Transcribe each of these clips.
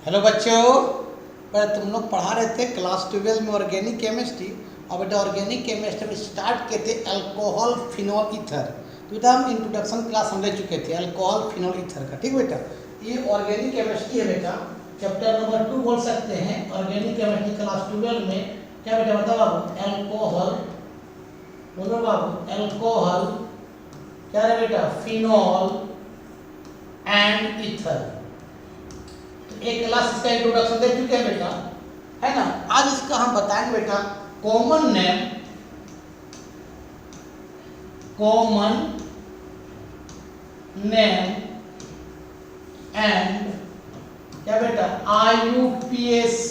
Hello बच्चों, पर तुम लोग पढ़ा रहे थे क्लास 12 में ऑर्गेनिक केमिस्ट्री। और बेटा ऑर्गेनिक केमिस्ट्री में स्टार्ट किए थे अल्कोहल फिनोल ईथर। तो बेटा हम इंट्रोडक्शन क्लास हम ले चुके थे अल्कोहल फिनोल ईथर का। ठीक बेटा, ये ऑर्गेनिक केमिस्ट्री है बेटा, चैप्टर नंबर 2 बोल सकते हैं। ऑर्गेनिक केमिस्ट्री क्लास 12 में क्या बेटा बताओ बाबू? अल्कोहल, बोलो बाबू अल्कोहल क्या है बेटा? Phenol and ether. एक क्लास इसका इंट्रोडक्शन दे चुके हैं बेटा, है ना। आज इसका हम बताएंगे बेटा कॉमन नेम एंड क्या बेटा IUPAC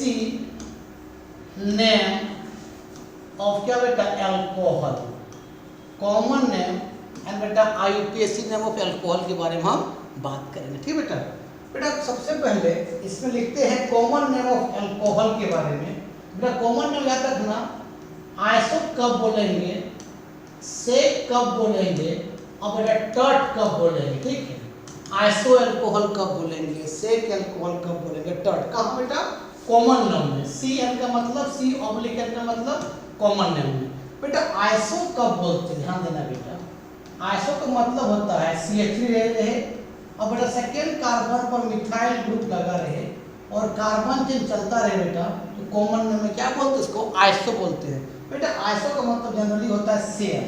नेम ऑफ क्या बेटा? अल्कोहल। कॉमन नेम एंड बेटा IUPAC नेम ऑफ अल्कोहल के बारे में हम बात करेंगे। ठीक बेटा। बेटा सबसे पहले इसमें लिखते हैं कॉमन नेम ऑफ अल्कोहल के बारे में। बेटा कॉमन नेम याद रखना, आइसो कब बोलेंगे, सेक कब बोलेंगे और बेटा टर्ट कब बोलेंगे। ठीक है, आइसो अल्कोहल कब बोलेंगे, सेक अल्कोहल कब बोलेंगे, टर्ट कब बेटा? कॉमन नेम में। CN का मतलब C/N का मतलब कॉमन नेम में। बेटा आइसो कब बोलते हैं, ध्यान देना बेटा। आइसो का मतलब होता है CH3 रहे और बेटा सेकेंड कार्बन पर मिथाइल ग्रुप लगा रहे और कार्बन चेन चलता रहे बेटा, तो कॉमन नेम में क्या बोलते हैं? इसको आइसो बोलते हैं। बेटा आइसो का मतलब जनरली होता है सेम।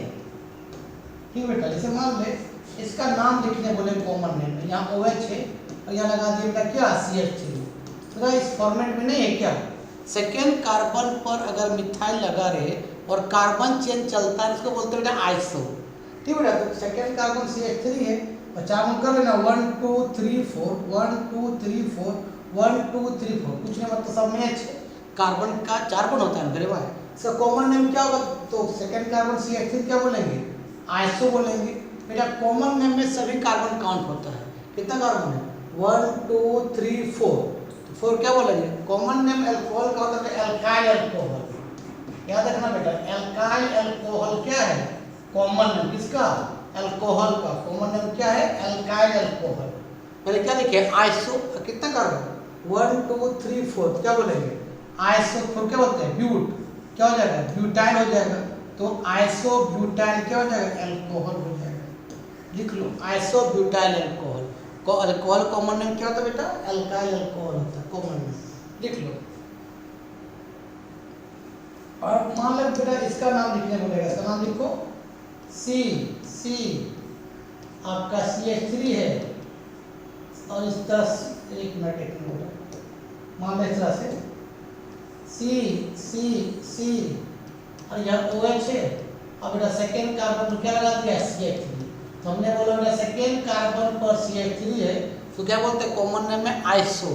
ठीक बेटा, जैसे मान ले इसका नाम लिखने बोले कॉमन नेम में, यहाँ OH है और यहाँ लगा दिए बेटा क्या? CH3। तो इस फॉर्मेट में नहीं है क्या? सेकेंड कार्बन पर अगर मिथाइल लगा रहे और कार्बन चेन चलता है, इसको बोलते हैं बेटा आइसो। ठीक बेटा, तो सेकेंड कार्बन CH3 है और चार कर लेना 1 2 3 4 1 2 3 4 1 2 3 4, कुछ नहीं मतलब सब मैच है। कार्बन का 4 बॉन्ड होता है ना, भाई इसका कॉमन नेम क्या होगा? तो सेकंड कार्बन CH3 क्या बोलेंगे? आइसो बोलेंगे। बेटा कॉमन नेम में सभी कार्बन काउंट होता है। कितना कार्बन है? 1 2 3 4, तो 4 क्या बोलेंगे? कॉमन नेम अल्कोहल का होता है एल्काइल अल्कोहल। याद रखना बेटा, एल्काइल अल्कोहल क्या है? कॉमन नेम किसका? अल्कोहल का कॉमन नेम क्या है? Alkyl alcohol. पहले क्या लिखे? आइसो। कितना कार्बन? 1 2 3 4, क्या बोलेंगे? आइसो। फिर क्या बोलते हैं? ब्यूट। क्या हो जाएगा? ब्यूटाइल हो जाएगा। तो आइसो ब्यूटाइल क्या हो जाएगा? अल्कोहल हो जाएगा। लिख लो आइसो ब्यूटाइल अल्कोहल। को अल्कोहल कॉमन नेम क्या होता है बेटा? एल्काइल अल्कोहल होता है कॉमन नेम। लिख लो। और मान लो बेटा इसका नाम लिखने बोलेगा, इसका नाम लिखो C आपका CH3 है और इस तरह एक मिनट मान लो इस तरह से C और यह OH है और बेटा सेकेंड कार्बन पर क्या लगा दिया? CH3। तो हमने बोला बेटा सेकेंड कार्बन पर CH3 है तो क्या बोलते हैं? कॉमन नेम में आइसो।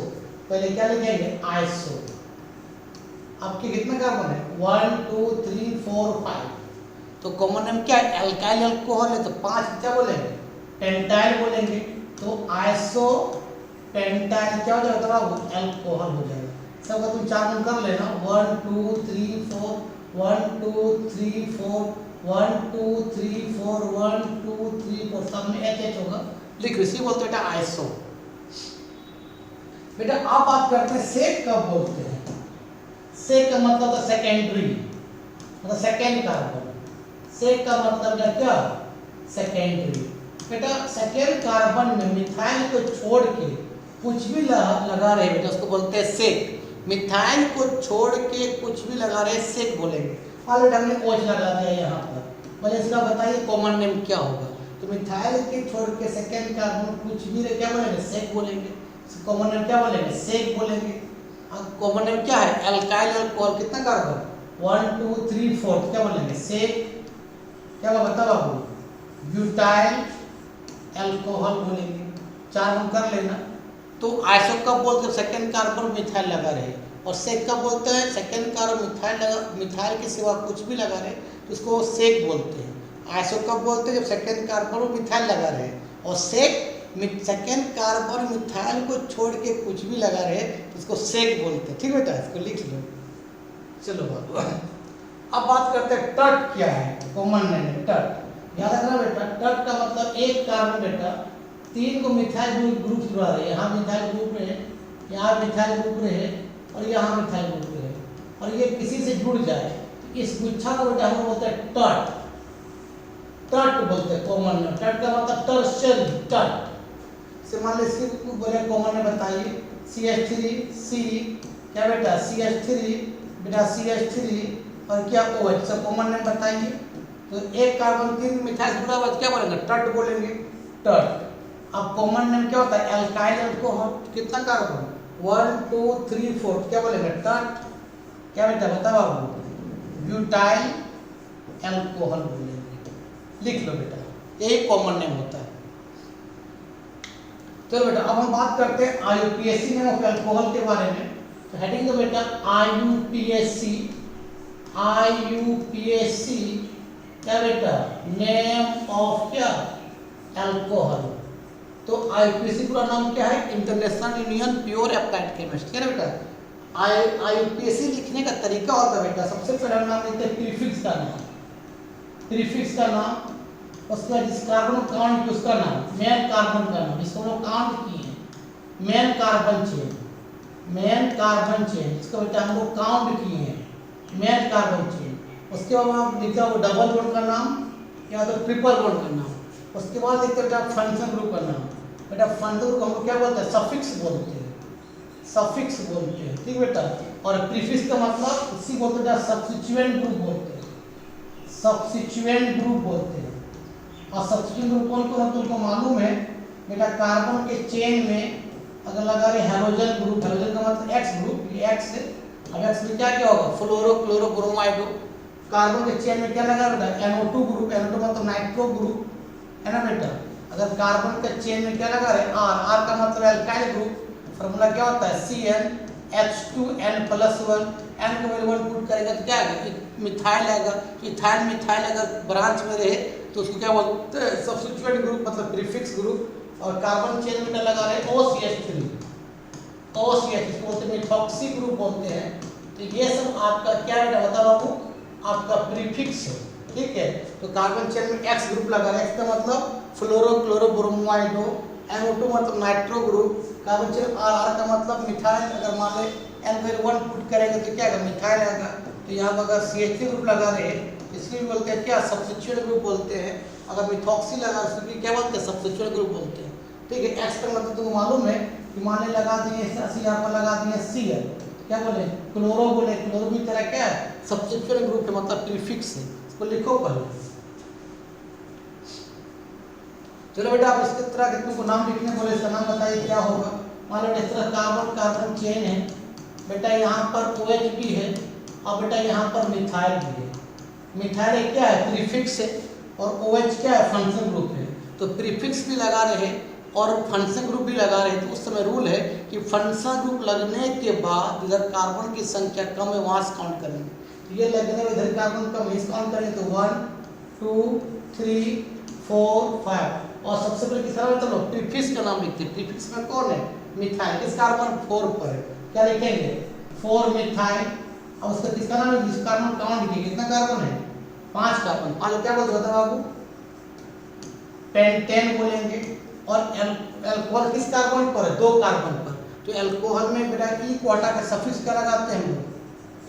पहले क्या लिखेंगे? आइसो। आपके कितने कार्बन है? 1 2 3 4 5, तो कॉमन नेम क्या है? एल्काइल अल्कोहल है, तो 5 क्या बोलेंगे? पेंटाइल बोलेंगे। तो आइसो पेंटाइल क्या हो जाएगा बाबू? अल्कोहल हो जाएगा। सबका तुम 4 गुण कर लेना, 1 2 3 4 1 2 3 4 1 2 3 4 1 2 3 4, सब में H होगा। लिख इसी बोलते बेटा आइसो। बेटा आप बात करते हैं सेक कब बोलते हैं? सेक का मतलब था सेकेंडरी, मतलब सेकेंड कार्बन। सेक का मतलब क्या? सेकेंडरी। बेटा सेकेंड कार्बन में मिथाइल को छोड़ के कुछ भी लगा रहे बेटा, उसको बोलते हैं सेक। मिथाइल को छोड़ के कुछ भी लगा रहे सेक बोलेंगे। मान लो हमने OH लगा दिया यहाँ पर, मतलब इसका बताइए कॉमन नेम क्या होगा? तो मिथाइल के छोड़ के सेकेंड कार्बन कुछ भी क्या बोलेंगे? सेक बोलेंगे। कॉमन नेम क्या बोलेंगे? सेक बोलेंगे। कॉमन नेम क्या है? Alkyl alcohol. कितना कार्बन? 1 2 3 4, क्या बोलेंगे? सेक। क्या बता बाबू? ब्यूटाइल अल्कोहल बोलेंगे। 4 हम कर लेना। तो आइसो कब बोलते हैं? सेकेंड कार्बन मिथाइल लगा रहे। और सेक कब बोलते हैं? सेकेंड कार्बन मिथाइल के सिवा कुछ भी लगा रहे तो उसको सेक बोलते हैं। आइसो कब बोलते हैं? जब सेकेंड कार्बन मिथाइल लगा रहे। और सेक सेकेंड कार्बन मिथाइल को छोड़ के कुछ भी लगा रहे तो उसको सेक बोलते हैं। ठीक बेटा, इसको लिख लो। चलो बाबू अब बात करते हैं टर्ट क्या है? कॉमन नेम है टर्ट। याद रखना बेटा, टर्ट का मतलब एक कार्बन बेटा 3 को मिथाइल ग्रुप जुड़ा रहे। यहाँ मिथाइल ग्रुप में यहाँ मिथाइल ग्रुप रहे और यहाँ मिथाइल ग्रुप रहे और ये किसी से जुड़ जाए तो इस गुच्छा को बेटा हम बोलते हैं टट, टट बोलते हैं कॉमन नेम। टट का मतलब टर्शियरी, टट से मान लो इसकी बोले कॉमन नेम बताइए CH3C, क्या बेटा CH3 बेटा CH3 और क्या OH, सब कॉमन नेम बताइए। तो एक कार्बन 3 मिथाइल जुड़ा हुआ क्या बोलेंगे, टट बोलेंगे, टट। अब कॉमन नेम क्या होता है, एल्काइल अल्कोहल, कितना कार्बन 1 2 3 4, क्या बोलेंगे टट, क्या बेटा बताओ बाबू, ब्यूटाइल अल्कोहल बोलेंगे, लिख लो बेटा, यही कॉमन नेम होता है। चलो बेटा अब हम बात करते हैं IUPAC नेम ऑफ अल्कोहल के बारे में। तो हेडिंग दो बेटा IUPAC, IUPAC क्या बेटा, नेम ऑफ क्या, अल्कोहल। तो IUPAC पूरा नाम क्या है, international union pure applied chemist, है ना बेटा। IUPAC लिखने का तरीका होता है बेटा, सबसे पहले नाम लिखते हैं प्रीफिक्स का नाम, प्रीफिक्स का नाम, उसके बाद जिस कार्बन को काउंट किया उसका नाम, मेन कार्बन का नाम जिसको हम लोग काउंट किए हैं, main carbon chain, main carbon chain जिसको बेटा हम लोग काउंट किए हैं, मेन कार्बन चेन। उसके बाद आप लिखते हो डबल बॉन्ड का नाम या तो ट्रिपल बॉन्ड का नाम। उसके बाद लिखते बेटा फंक्शन ग्रुप का नाम, बेटा फंक्शन ग्रुप हम लोग क्या बोलते हैं, सफिक्स बोलते हैं, सफिक्स बोलते हैं, ठीक बेटा। और प्रीफिक्स का मतलब इसी बोलते हैं सब्स्टिट्यूएंट ग्रुप बोलते हैं, सब्स्टिट्यूएंट ग्रुप बोलते हैं। और सब्स्टिट्यूएंट ग्रुप कौन कौन तुमको मालूम है बेटा, कार्बन के चेन में अगर लगा रहे हाइड्रोजन ग्रुप, हाइड्रोजन का मतलब X ग्रुप, ये X है, अब X में क्या क्या होगा, फ्लोरो क्लोरो ब्रोमाइड। कार्बन के चेन में क्या लगा बेटा, NO2 ग्रुप, NO2 मतलब नाइट्रो ग्रुप, है ना बेटा। अगर कार्बन के चेन में क्या लगा रहे R, R का मतलब एल्काइल ग्रुप, फार्मूला क्या होता है CnH2n+1, n को वैल्यू 1 पुट करेगा तो क्या आएगा, मिथाइल आएगा। इथाइल मिथाइल अगर ब्रांच में रहे तो उसको क्या बोलते हैं, सब्स्टिट्यूएंट ग्रुप मतलब प्रीफिक्स ग्रुप। और कार्बन चेन में लगा रहे OCH3, OCH इसको बोलते हैं मिथॉक्सी ग्रुप बोलते हैं। तो ये सब आपका क्या बेटा बताओ बाबू, आपका प्रीफिक्स है, ठीक है। तो कार्बन चेन में X ग्रुप लगा रहा है, X का मतलब फ्लोरो क्लोरो ब्रोमाइडो, NO2 मतलब nitro group, carbon chain R का मतलब मिथाइल, अगर मान ले n वैल्यू 1 पुट करेंगे तो क्या आएगा, मिथाइल आएगा। तो यहाँ पर अगर CH3 ग्रुप लगा रहे हैं इसलिए भी बोलते हैं क्या, सब्स्टिट्यूएंट ग्रुप बोलते हैं। अगर मिथॉक्सी लगा उसको क्या बोलते हैं, सब्स्टिट्यूएंट ग्रुप बोलते हैं, ठीक है। X का मतलब तुमको मालूम है कि मान ले लगा दिए यहाँ पर लगा दिए Cl, क्या बोले क्लोरो, बोले क्लोरो भी तरह क्या है, सब्स्टिट्यूएंट ग्रुप है मतलब प्रीफिक्स है, इसको लिखो पहले। चलो बेटा आप इसके तरह के तुमको नाम लिखने बोले, इसका नाम बताइए क्या होगा। मान लो इस तरह कार्बन कार्बन चेन है बेटा, यहाँ पर OH भी है और बेटा यहाँ पर मिथाइल भी है। मिथाइल क्या है, प्रीफिक्स है, और OH क्या है, फंक्शन ग्रुप है। तो प्रीफिक्स भी लगा रहे और फंक्शन ग्रुप भी लगा रहे, तो उस समय रूल है कि फंक्शन ग्रुप लगने के बाद इधर कार्बन की संख्या कम है वहाँ से काउंट करेंगे। तो ये लगने में इधर कार्बन कम है, इस काउंट करेंगे तो 1 2 3 4 5। और सबसे पहले किसका नाम, चलो प्रीफिक्स का नाम लिखते हैं। प्रीफिक्स में कौन है, मिथाइल, किस कार्बन 4 पर है, क्या लिखेंगे 4 मिथाइल। अब उसका किसका नाम है, जिस कार्बन काउंट लिखिए, कितना कार्बन है 5 कार्बन। मान लो क्या बोलते बताओ बाबू, पेंटेन बोलेंगे। और अल्कोहल किस कार्बन पर है, 2 कार्बन पर। तो अल्कोहल में बेटा ई को हटा के सफिक्स क्या लगाते हैं,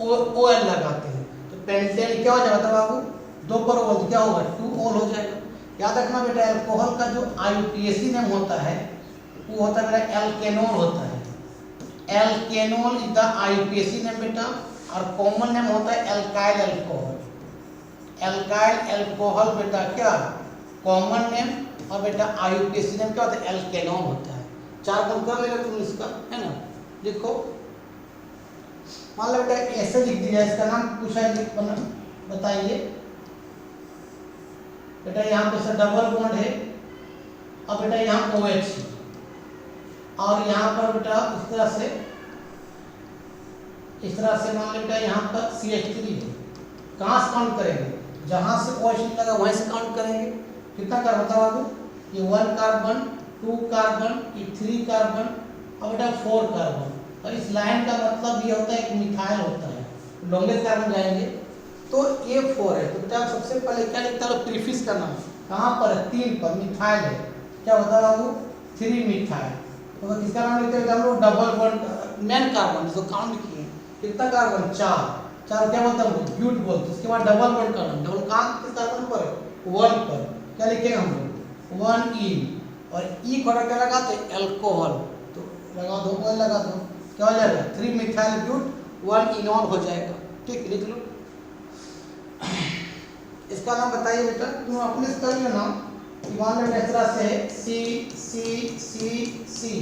OL लगाते हैं। तो पेंटेन क्या हो जाएगा बताओ बाबू, 2 पर OL क्या होगा, 2OL हो जाएगा। याद रखना बेटा अल्कोहल का जो IUPAC नेम होता है वो होता है बेटा एल्केनोल होता है, एल्केनोल इज द IUPAC नेम बेटा। और कॉमन नेम होता है एल्काइल अल्कोहल, एल्काइल अल्कोहल बेटा क्या कॉमन नेम। और बेटा IUPAC नेम क्या होता है, एल्केनोल होता है। 4 बंद कर लेगा तुम इसका, है ना, लिखो। मान लो बेटा ऐसे लिख दिया, इसका नाम पूछा है, बताइए बेटा। यहाँ पे सर डबल बॉन्ड है और बेटा यहाँ OH और यहाँ पर बेटा इस तरह से मान लो बेटा यहाँ पर CH3 है। कहाँ से काउंट करेंगे, जहाँ से OH लगा वहीं से काउंट करेंगे। कितना कार्बन बताओ बाबू, ये 1 कार्बन 2 कार्बन, ये 3 कार्बन और बेटा 4 कार्बन। और इस लाइन का मतलब ये होता है कि मिथाइल होता है, लॉन्गेस्ट कार्बन जाएंगे तो ये 4 है। तो बेटा सबसे पहले क्या लिखता है, प्रीफिक्स का नाम कहाँ पर है, 3 पर मिथाइल है, क्या होता है बाबू 3 मिथाइल। तो किसका नाम लिखते हैं हम लोग, डबल बॉन्ड मेन कार्बन जो काउंट किए कितना कार्बन, 4 4 क्या बोलते हैं ब्यूट बोलते हैं। उसके बाद डबल बॉन्ड करना, डबल कहाँ किस कार्बन पर, 1 पर, क्या लिखेंगे हम लोग 1 ई, और ई को क्या लगाते हैं अल्कोहल, तो लगा दो, ऑयल लगा दो, क्या हो जाएगा 3 मिथाइल ब्यूट 1 इनॉल हो जाएगा। ठीक, लिख लो। इसका नाम बताइए बेटा, तुम अपने से कर लो नाम। मान लो इस तरह से सी सी सी सी,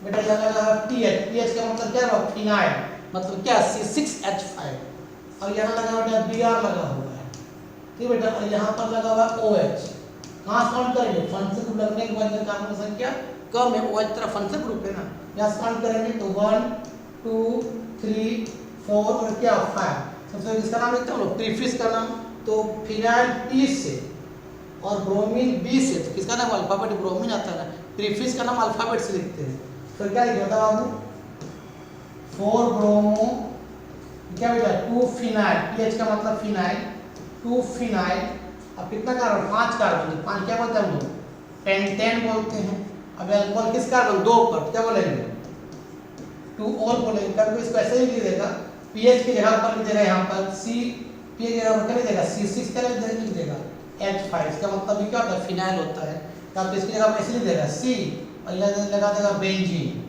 बेटा यहाँ लगा है पीएच, पीएच का मतलब क्या है फिनाइल, मतलब क्या C6H5, और यहाँ लगा बेटा Br लगा हुआ है। ठीक बेटा, और यहाँ पर लगा हुआ OH। कहाँ काउंट करेंगे, फंक्शन ग्रुप लगने के बाद कार्बन संख्या कम है, OH तरह फंक्शन ग्रुप है ना, यहाँ काउंट करेंगे तो 1 2 3 4 और क्या 5। सबसे इसका नाम लिखते हैं लोग प्रीफिक्स का नाम, तो फिनाइल P से और ब्रोमीन B से, तो किसका नाम अल्फाबेट ब्रोमीन आता है ना, प्रीफिक्स का नाम अल्फाबेट से लिखते हैं। फिर क्या लिखे बताओ बाबू, 4 ब्रोमो क्या बेटा 2 फिनाइल, पीएच का मतलब फिनाइल, 2 फिनाइल, अब कितना कार्बन 5 कार्बन, 5 क्या बोलते हैं हम लोग पेंटेन बोलते हैं। अब अल्कोहल किस कार्बन 2 पर, क्या बोलेंगे 2 ऑल बोलेंगे। कभी इसको ऐसे ही लिख देगा, पीएच की जगह पर लिख देगा, यहाँ पर सी पीएच की जगह पर क्या लिख देगा C6 क्या लिख देगा H5, इसका मतलब क्या होता है फिनाइल होता है, तो इसकी जगह पर ऐसे लिख देगा C और यहाँ लगा देगा बेंजीन।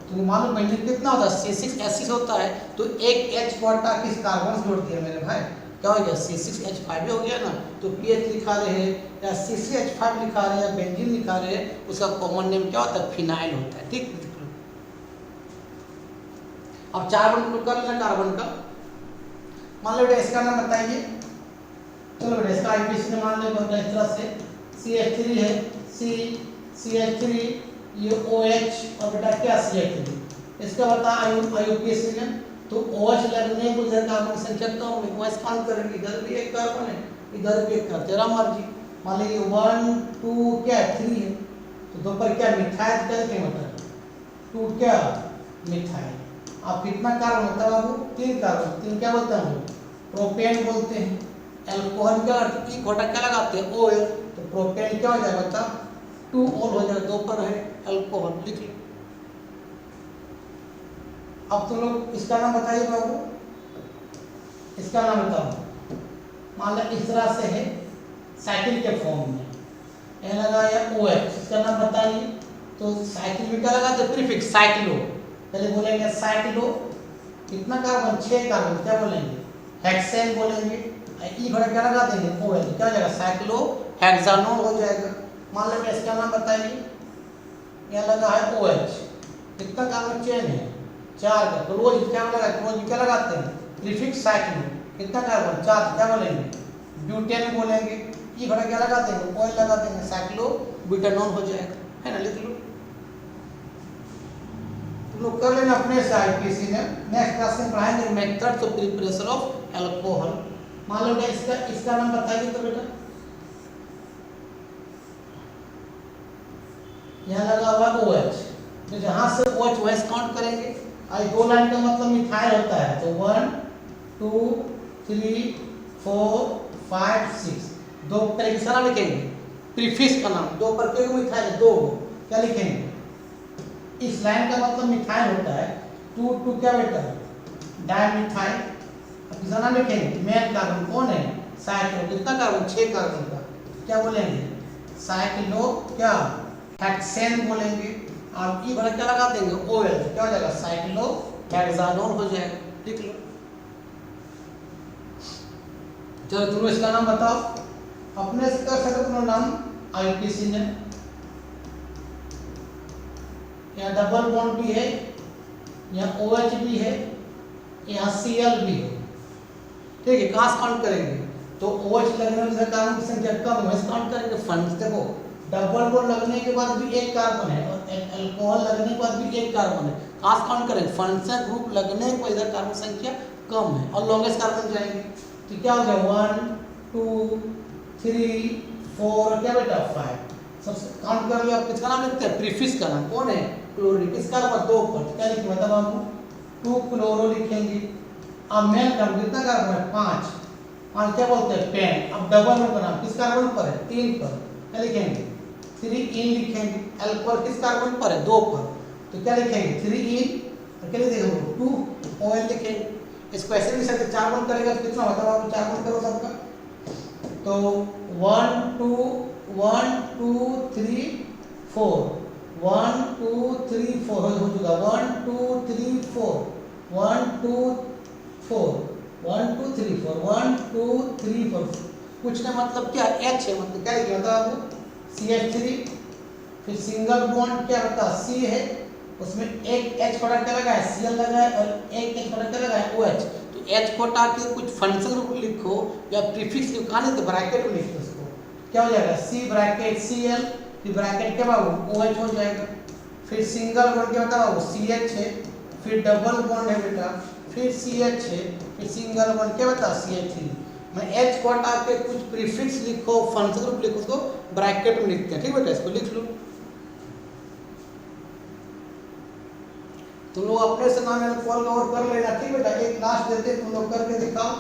तो मालूम बेंजीन कितना होता है C6H6 होता है, तो एक H बटा किस कार्बन से जोड़ दिया मेरे भाई, क्या हो गया C6H5 हो गया ना। तो पीएच लिखा रहे या C6H5 लिखा रहे या बेंजीन लिखा रहे, उसका कॉमन नेम क्या होता है फिनाइल होता है। ठीक, अब 4 बॉन्ड कर लेना कार्बन का। मान लो बेटा इसका नाम बताइए, चलो बेटा इसका आईपीसी ने मान लो इस तरह से CH3 है, CH3 ये OH और बेटा क्या CH3, इसका बता आईयूपीएसी ने, तो OH लगने को इधर कार्बन संख्या कम है, OH काउंट करेंगे, इधर भी एक कार्बन है इधर भी एक कार्बन, तेरा मर्जी। मान लीजिए 1 2 क्या 3 है, तो 2 पर क्या मिथाइल क्या लिखेंगे मतलब 2 क्या मिथाइल। अब कितना कार्बन होता है बाबू 3 कार्बन, 3 क्या बोलते हैं हम लोग प्रोपेन बोलते हैं। अल्कोहल क्या ई घोटा क्या लगाते हैं ऑयल, तो प्रोपेन क्या हो जाएगा बता 2 ऑल हो जाएगा, 2 पर है अल्कोहल, लिख लो। अब तुम लोग इसका नाम बताइए बाबू, इसका नाम बताओ। मान लो इस तरह से है साइकिल के फॉर्म में, यह लगाया OH, इसका नाम बताइए। तो साइकिल में क्या लगाते हैं प्रीफिक्स साइक्लो, पहले बोलेंगे साइक्लो, कितना कार्बन 6 कार्बन, क्या बोलेंगे हेक्सेन बोलेंगे, ई घोड़ा क्या लगा देंगे OH, क्या हो जाएगा साइक्लो हेक्सानोल हो जाएगा। मान लो इसका नाम बताइए, यहाँ लगा है OH, कितना कार्बन चेन है 4 का, क्लोज क्या लगा, क्लोज क्या लगाते हैं प्रीफिक्स साइक्लो, कितना कार्बन 4, क्या बोलेंगे ब्यूटेन बोलेंगे, ई घोड़ा क्या लगा देंगे ऑयल लगा देंगे साइक्लो ब्यूटेनॉल हो जाएगा, है ना, लिख लो। तुम लोग कर लेना अपने से आईपीसी ने। नेक्स्ट क्लास में पढ़ाएंगे methods of preparation of alcohol. मान लो इसका नाम बताइए तो बेटा, यहाँ लगा हुआ OH, तो जहां से OH काउंट करेंगे, आई 2 लाइन का मतलब मिथाइल होता है, तो 1 2 3 4 5 6, 2 तरीके से नाम लिखेंगे प्रीफिक्स का नाम, 2 पर के मिथाइल 2, क्या लिखेंगे इस लाइन का मतलब मिथाइल होता है, 2 क्या बेटा डाइमिथाइल। अब किसका नाम लिखेंगे मेन कार्बन कौन है साइक्लो, कितना कार्बन 6 कार्बन का, क्या बोलेंगे साइक्लो क्या हेक्सेन बोलेंगे। आप ई बड़ा क्या लगा देंगे OL, क्या हो जाएगा साइक्लो हेक्सानोल हो जाएगा, लिख लो। चलो तुम इसका नाम बताओ, अपने से कर सकते तुम नाम आईपीसी ने, यहाँ डबल बॉन्ड भी है, यहाँ OH भी है, यहाँ Cl भी है, ठीक है। कहाँ से काउंट करेंगे, तो OH लगने से कार्बन की संख्या कम है, काउंट करेंगे फंड। देखो डबल बॉन्ड लगने के बाद भी एक कार्बन है और अल्कोहल लगने के बाद भी एक कार्बन है, कहाँ से काउंट करेंगे फंक्शन ग्रुप लगने को इधर कार्बन संख्या कम है और लॉन्गेस्ट कार्बन जाएंगे, तो क्या हो गया 1 2 3 4 क्या बेटा 5, सबसे काउंट कर लिया। किसका नाम लिखते हैं प्रीफिक्स का नाम कौन है क्लोरीन, किसका नंबर 2 पर, क्या लिखेंगे मतलब आपको 2 क्लोरो लिखेंगे। अब मेन कार्बन कितना कार्बन है 5 क्या बोलते हैं पेन। अब डबल बॉन्ड का नाम किस कार्बन पर है 3 पर, क्या लिखेंगे 3 इन लिखेंगे। अल्कोहल किस कार्बन पर है 2 पर, तो क्या लिखेंगे 3 इन, तो क्या लिखेंगे 2 OL लिखेंगे। इसको ऐसे भी लिख सकते 4 गुण करेगा तो कितना होता है, आप 4 गुण करो सबका, तो 1 2 1 2 3 4 1 2 3 4 हो चुका, 1 2 3 4 1 2 4 1 2 3 4 1 2 3 4 कुछ ना मतलब क्या H है, मतलब क्या लिखा था आपको CH3, फिर सिंगल बॉन्ड क्या होता है C है, उसमें एक H को क्या लगा है Cl लगा है और एक H को क्या लगा है OH, तो H को हटा के कुछ फंक्शन लिखो या प्रीफिक्स लिखो, कहाँ लिखते ब्रैकेट में लिखते उसको, क्या हो जाएगा C ब्रैकेट Cl, फिर ब्रैकेट के बाद OH हो जाएगा, फिर सिंगल बॉन्ड क्या होता है वो CH है, फिर डबल बॉन्ड है बेटा, फिर CH है, फिर सिंगल बॉन्ड क्या होता है CH3, मैं H को हटा के कुछ प्रीफिक्स लिखो फंक्शन ग्रुप लिखो उसको ब्रैकेट में लिखते हैं, ठीक बेटा, इसको लिख लो। तुम लोग अपने से नाम कॉल कवर कर लेना, ठीक बेटा। एक लास्ट देते तुम लोग करके दिखाओ,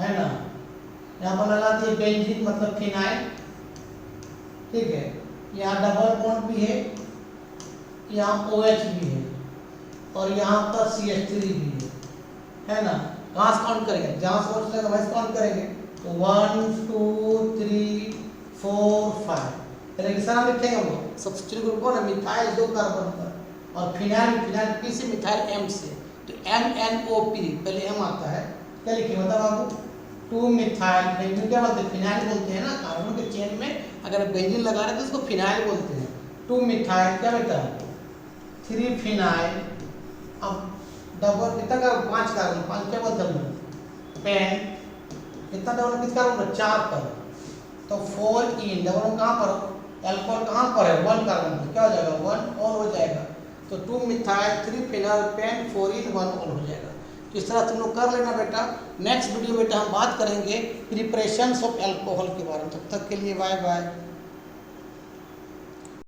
है ना। यहाँ पर लगा दिए बेंजीन मतलब फिनाइल, ठीक है, यहाँ डबल बॉन्ड भी है, यहाँ OH भी है और यहाँ पर CH3 भी है ना। कहाँ से काउंट करेंगे, जहाँ सोच लेगा वैसे काउंट करेंगे, तो 1 2 3 4 5 रेगिस्तान लिखेंगे हम लोग। सब्स्टिट्यूट ग्रुप को ना मिथाइल 2 कार्बन पर और फिनाइल, फिनाइल P से, मिथाइल M से, तो MNOP पहले M आता है, क्या लिखेंगे मतलब आपको 2 मिथाइल बेंजीन, क्या बोलते हैं फिनाइल बोलते हैं ना, कार्बन के चेन में अगर बेंजीन लगा रहे हैं तो उसको फिनाइल बोलते हैं। 2 मिथाइल क्या बेटा 3 फिनाइल, अब डबल कितना कार्बन 5 कार्बन, 5 क्या बोलते हैं पेन, कितना डबल कितना कार्बन 4 पर, तो 4 इन डबल कहाँ पर अल्कोहल कहाँ पर है 1 कार्बन पर, क्या हो जाएगा 1 ऑल हो जाएगा, तो 2 मिथाइल 3 फिनाइल पेन 4 इन 1 ऑल हो जाएगा। तो इस तरह तुम लोग कर लेना बेटा। नेक्स्ट वीडियो बेटा हम बात करेंगे प्रिपरेशंस ऑफ अल्कोहल के बारे में, तब तक के लिए बाय बाय।